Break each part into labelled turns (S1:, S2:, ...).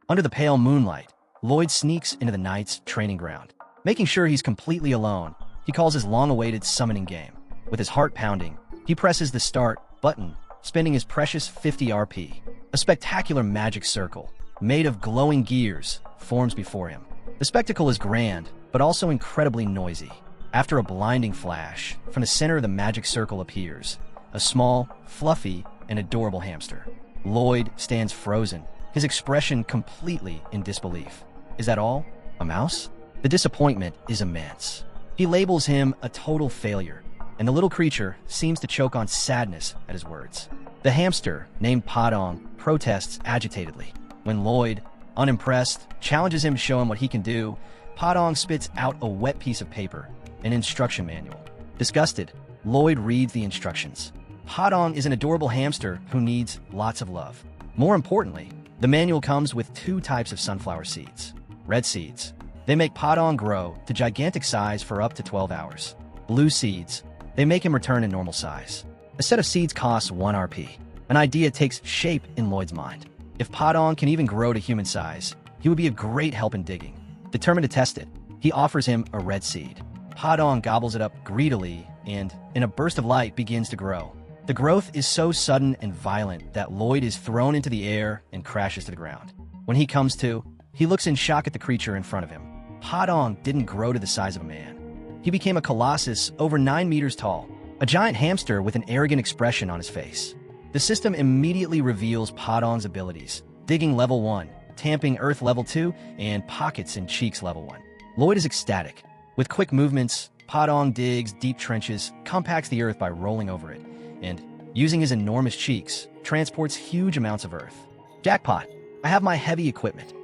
S1: Under the pale moonlight, Lloyd sneaks into the knight's training ground. Making sure he's completely alone, he calls his long-awaited summoning game. With his heart pounding, he presses the start button, spending his precious 50 RP. A spectacular magic circle, made of glowing gears, forms before him. The spectacle is grand, but also incredibly noisy. After a blinding flash, from the center of the magic circle appears a small, fluffy, and adorable hamster. Lloyd stands frozen, his expression completely in disbelief. Is that all? A mouse? The disappointment is immense. He labels him a total failure, and the little creature seems to choke on sadness at his words. The hamster, named Padong, protests agitatedly. When Lloyd, unimpressed, challenges him to show him what he can do, Padong spits out a wet piece of paper, an instruction manual. Disgusted, Lloyd reads the instructions. Padong is an adorable hamster who needs lots of love. More importantly, the manual comes with 2 types of sunflower seeds. Red seeds. They make Padong grow to gigantic size for up to 12 hours. Blue seeds. They make him return to normal size. A set of seeds costs 1 RP. An idea takes shape in Lloyd's mind. If Padong can even grow to human size, he would be a great help in digging. Determined to test it, he offers him a red seed. Padong gobbles it up greedily and, in a burst of light, begins to grow. The growth is so sudden and violent that Lloyd is thrown into the air and crashes to the ground. When he comes to, he looks in shock at the creature in front of him. Padong didn't grow to the size of a man. He became a colossus over 9 meters tall, a giant hamster with an arrogant expression on his face. The system immediately reveals Padong's abilities: digging level 1, tamping earth level 2, and pockets and cheeks level 1. Lloyd is ecstatic. With quick movements, Padong digs deep trenches, compacts the earth by rolling over it, and, using his enormous cheeks, transports huge amounts of earth. Jackpot! I have my heavy equipment.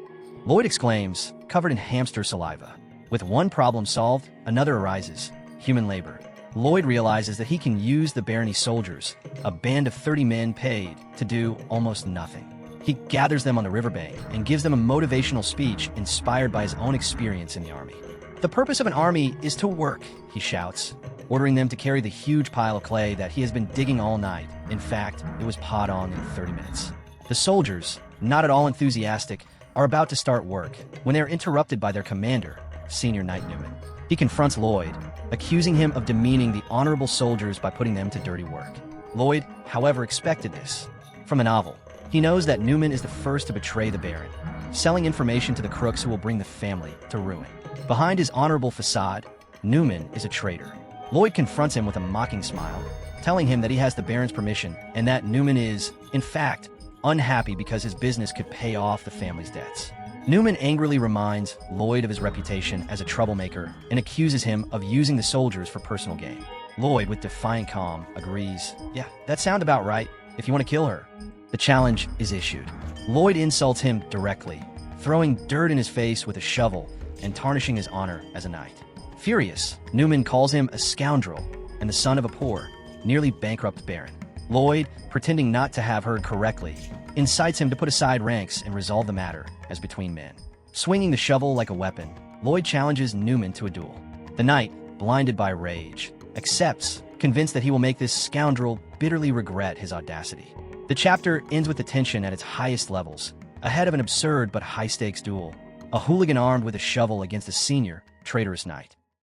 S1: Lloyd exclaims, covered in hamster saliva. With one problem solved, another arises: human labor. Lloyd realizes that he can use the barony soldiers, a band of 30 men paid, to do almost nothing. He gathers them on the riverbank and gives them a motivational speech inspired by his own experience in the army. The purpose of an army is to work, he shouts, ordering them to carry the huge pile of clay that he has been digging all night. In fact, it was Padong in 30 minutes. The soldiers, not at all enthusiastic, are about to start work when they are interrupted by their commander, Senior Knight Newman. He confronts Lloyd, accusing him of demeaning the honorable soldiers by putting them to dirty work. Lloyd, however, expected this. From a novel, he knows that Newman is the first to betray the Baron, selling information to the crooks who will bring the family to ruin. Behind his honorable facade, Newman is a traitor. Lloyd confronts him with a mocking smile, telling him that he has the Baron's permission and that Newman is, in fact, unhappy because his business could pay off the family's debts. Newman angrily reminds Lloyd of his reputation as a troublemaker and accuses him of using the soldiers for personal gain. Lloyd, with defiant calm, agrees. Yeah, that sounds about right, if you want to kill her. The challenge is issued. Lloyd insults him directly, throwing dirt in his face with a shovel and tarnishing his honor as a knight. Furious, Newman calls him a scoundrel and the son of a poor, nearly bankrupt baron. Lloyd, pretending not to have heard correctly, incites him to put aside ranks and resolve the matter as between men. Swinging the shovel like a weapon, Lloyd challenges Newman to a duel. The knight, blinded by rage, accepts, convinced that he will make this scoundrel bitterly regret his audacity. The chapter ends with the tension at its highest levels, ahead of an absurd but high-stakes duel, a hooligan armed with a shovel against a senior, traitorous knight.